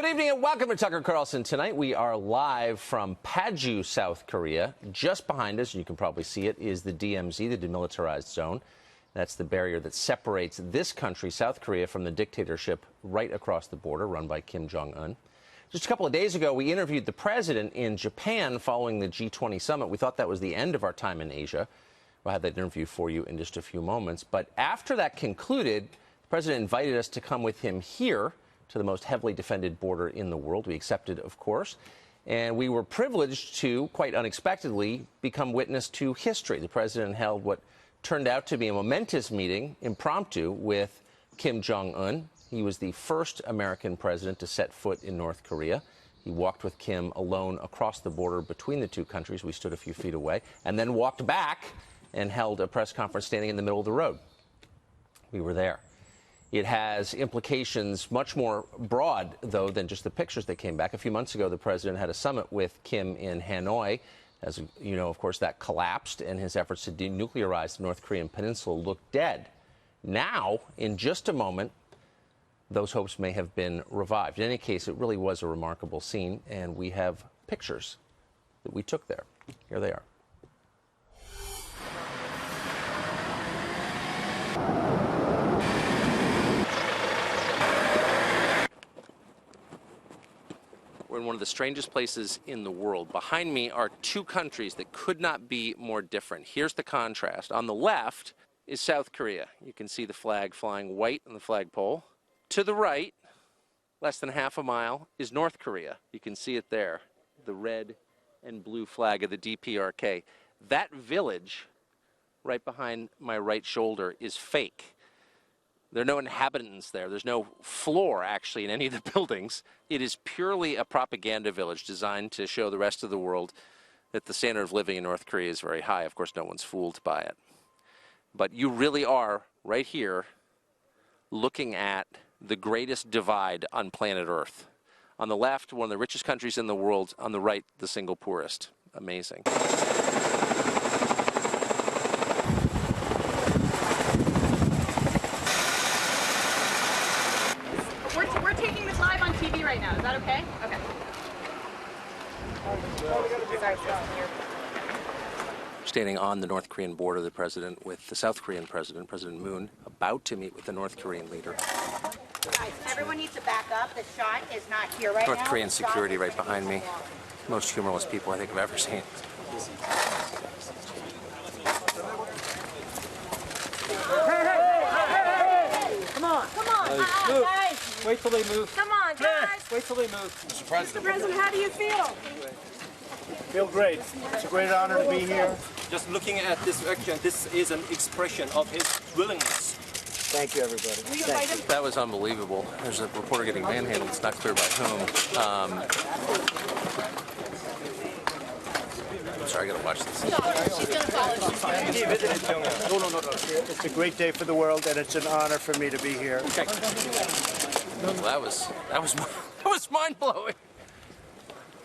Good evening and welcome to Tucker Carlson Tonight. We are live from Paju, South Korea. Just behind us, and you can probably see it, is the DMZ, the Demilitarized Zone. That's the barrier that separates this country, South Korea, from the dictatorship right across the border run by Kim Jong-un. Just a couple of days ago, we interviewed the president in Japan following the G20 summit. We thought that was the end of our time in Asia. We'll have that interview for you in just a few moments. But after that concluded, the president invited us to come with him here to the most heavily defended border in the world. We accepted, of course, and we were privileged to, quite unexpectedly, become witness to history. The president held what turned out to be a momentous meeting, impromptu, with Kim Jong-un. He was the first American president to set foot in North Korea. He walked with Kim alone across the border between the two countries. We stood a few feet away, and then walked back and held a press conference standing in the middle of the road. We were there. It has implications much more broad, though, than just the pictures that came back. A few months ago, the president had a summit with Kim in Hanoi. As you know, of course, that collapsed, and his efforts to denuclearize the North Korean peninsula looked dead. Now, in just a moment, those hopes may have been revived. In any case, it really was a remarkable scene, and we have pictures that we took there. Here they are. We're in one of the strangest places in the world. Behind me are two countries that could not be more different. Here's the contrast. On the left is South Korea. You can see the flag flying white on the flagpole. To the right, less than half a mile, is North Korea. You can see it there, the red and blue flag of the DPRK. That village right behind my right shoulder is fake. There are no inhabitants there. There's no floor, actually, in any of the buildings. It is purely a propaganda village designed to show the rest of the world that the standard of living in North Korea is very high. Of course, no one's fooled by it. But you really are, right here, looking at the greatest divide on planet Earth. On the left, one of the richest countries in the world. On the right, the single poorest. Amazing. We're taking this live on TV right now. Is that okay? Okay. Sorry, Standing on the North Korean border, the president with the South Korean president, President Moon, about to meet with the North Korean leader. Guys, everyone needs to back up. The shot is not here right now. North Korean security right behind me. Most humorless people I think I've ever seen. Come on. Come on. Guys. Wait till they move. Come on, guys. Wait till they move. Mr. President. Mr. President, how do you feel? Feel great. It's a great honor to be here. Just looking at this action, this is an expression of his willingness. Thank you, everybody. Will you invite him? That was unbelievable. There's a reporter getting manhandled. It's not clear by whom. I'm sorry, I gotta watch this. She's gonna follow. No. It's a great day for the world, and it's an honor for me to be here. Okay. Well, that was mind-blowing.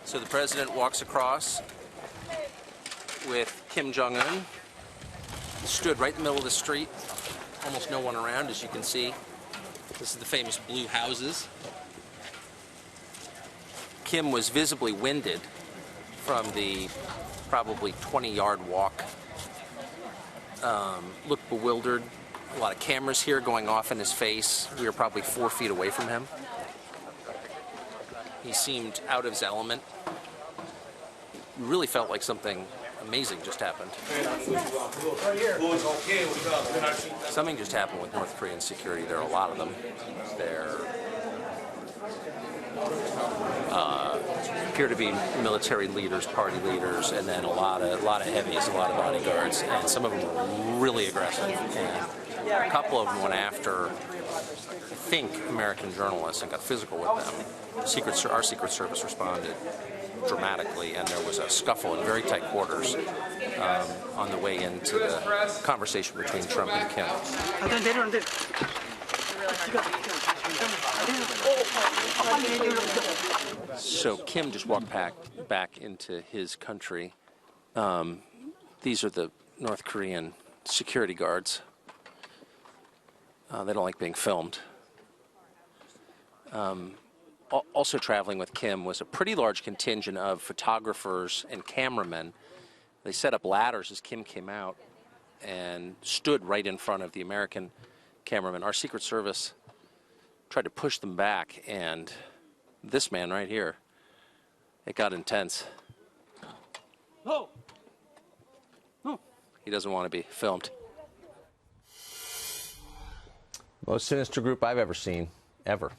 So the president walks across with Kim Jong-un, stood right in the middle of the street, almost no one around, as you can see. This is the famous blue houses. Kim was visibly winded from the probably 20-yard walk. Looked bewildered. A lot of cameras here going off in his face. We were probably 4 feet away from him. He seemed out of his element. It really felt like something amazing just happened. Something just happened with North Korean security. There are a lot of them. There appear to be military leaders, party leaders, and then a lot of heavies, a lot of bodyguards, and some of them were really aggressive. And a couple of them went after, I think, American journalists and got physical with them. Our Secret Service responded dramatically, and there was a scuffle in very tight quarters on the way into the conversation between Trump and Kim. So Kim just walked back into his country. These are the North Korean security guards. They don't like being filmed. Also traveling with Kim was a pretty large contingent of photographers and cameramen. They set up ladders as Kim came out and stood right in front of the American cameraman. Our Secret Service tried to push them back, and this man right here, it got intense. No. He doesn't want to be filmed. Most sinister group I've ever seen, ever.